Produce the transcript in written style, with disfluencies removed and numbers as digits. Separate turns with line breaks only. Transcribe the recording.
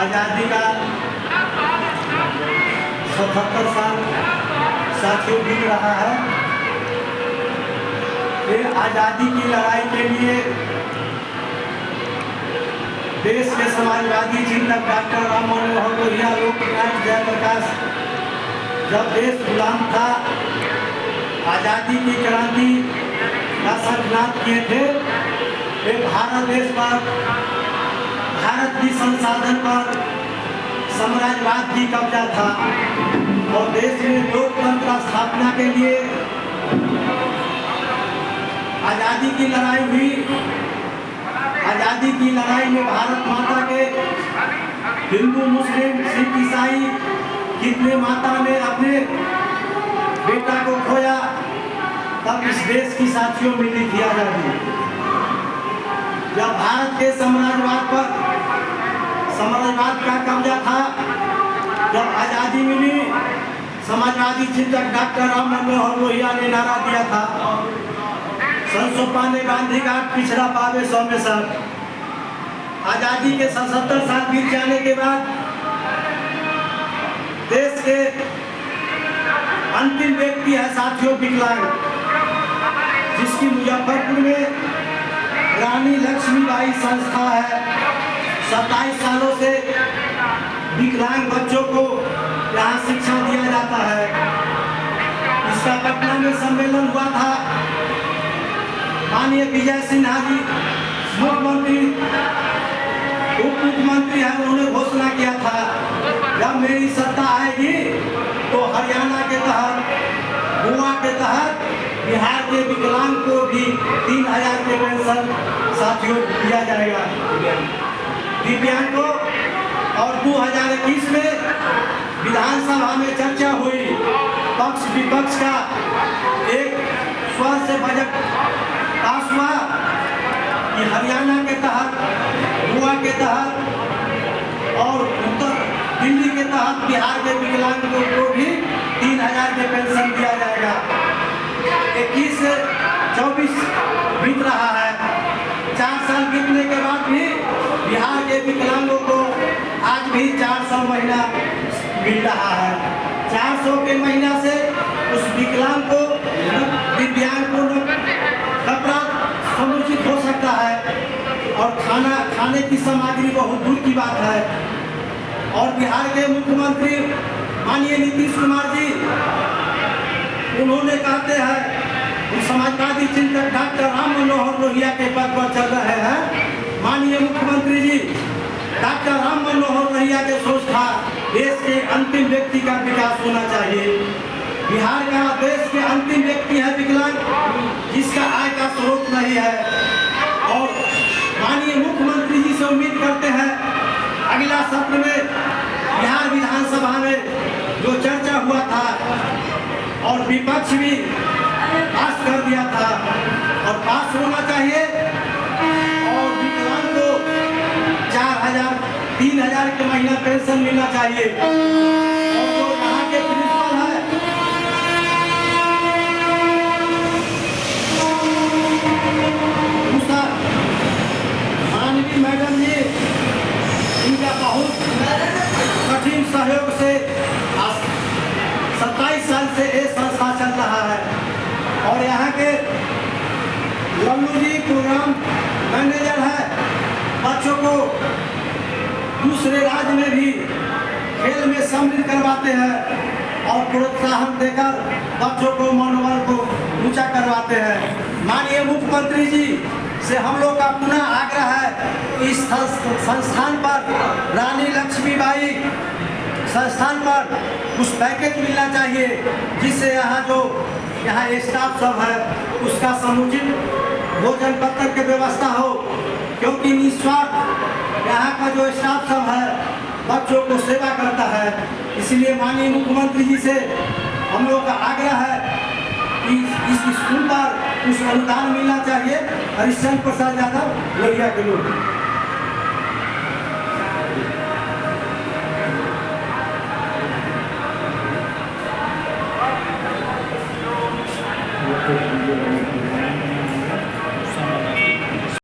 आज़ादी का 77 साल साथियों बीत रहा है। ये आज़ादी की लड़ाई के लिए देश के समाजवादी चिंतक डॉक्टर राम मनोहर लोहिया, लोकनायक जयप्रकाश जब देश गुलाम था, आज़ादी की क्रांति का संकल्प किए थे। ये भारत देश पर, भारत की संसाधन पर साम्राज्यवाद की कब्जा था और देश में लोकतंत्र स्थापना के लिए आज़ादी की लड़ाई हुई। आज़ादी की लड़ाई में भारत माता के हिंदू, मुस्लिम, सिख, ईसाई कितने माता ने अपने बेटा को खोया, तब इस देश की साथियों मिली थी आज़ादी। जब भारत के साम्राज्यवाद का कब्जा था, जब आज़ादी मिली, समाजवादी चिंतक डॉक्टर राम मनोहर लोहिया ने नारा दिया था, संसोपा ने गांधी का पिछड़ा पावे 100 में 60। आज़ादी के 77 साल बीत जाने के बाद देश के अंतिम व्यक्ति है साथियों विकलांग, जिसकी मुजफ्फरपुर में रानी लक्ष्मीबाई संस्था है। 27 सालों से विकलांग बच्चों को यहाँ शिक्षा दिया जाता है। इसका पटना में सम्मेलन हुआ था। माननीय विजय सिन्हा जी मुख्यमंत्री, उप मुख्यमंत्री हैं, उन्होंने घोषणा किया था, जब मेरी सत्ता आएगी तो हरियाणा के तहत, गोवा के तहत बिहार के विकलांग को भी 3000 के पेंशन साथियों दिया जाएगा दिव्यांग को। और 2021 में विधानसभा में चर्चा हुई, पक्ष विपक्ष का एक स्वर से बजट पास हुआ कि हरियाणा के तहत, गोवा के तहत और उत्तर दिल्ली के तहत बिहार के विकलांगों को भी 3000 के पेंशन दिया जाएगा। 21 से 24 बीत रहा है, 4 साल बीतने के बाद भी बिहार के विकलांगों को आज भी 400 महीना मिल रहा है। 400 के महीना से उस विकलांग को, दिव्यांग को कपड़ा समुचित हो सकता है और खाने की सामग्री बहुत दूर की बात है। और बिहार के मुख्यमंत्री माननीय नीतीश कुमार जी, उन्होंने कहते हैं, समाजवादी चिंतक डॉक्टर राम मनोहर लोहिया के पद पर चल रहे हैं। माननीय मुख्यमंत्री जी डॉक्टर राम मनोहर लोहिया के सोच था, देश के अंतिम व्यक्ति का विकास होना चाहिए। बिहार का देश के अंतिम व्यक्ति है विकलांग, जिसका आय का स्रोत नहीं है। और माननीय मुख्यमंत्री जी से उम्मीद करते हैं, अगला सत्र में बिहार विधानसभा में जो चर्चा हुआ था और विपक्ष भी पास कर दिया था, और पास होना चाहिए और विकलांग को 4000, 3000 के महीना पेंशन मिलना चाहिए। और जो यहाँ के प्रिंसिपल है, मानवी मैडम जी, इनका बहुत कठिन सहयोग से 27 साल से ये संस्था चल रहा है। और यहाँ के लल्लू जी प्रोग्राम मैनेजर है, बच्चों को दूसरे राज्य में भी खेल में सम्मिलित करवाते हैं और प्रोत्साहन देकर बच्चों को मनोबल को ऊंचा करवाते हैं। माननीय मुख्यमंत्री जी से हम लोग का पुनः आग्रह है, इस संस्थान पर, रानी लक्ष्मीबाई संस्थान पर कुछ पैकेज मिलना चाहिए, जिससे यहाँ स्टाफ सब है उसका समुचित भोजन पत्र की व्यवस्था हो, क्योंकि निस्वार्थ यहाँ का जो स्टाफ सब है बच्चों को सेवा करता है। इसलिए माननीय मुख्यमंत्री जी से हम लोग का आग्रह है कि इस स्कूल पर कुछ अनुदान मिलना चाहिए। हरिश्चंद्र प्रसाद यादव, लोहिया के लोग।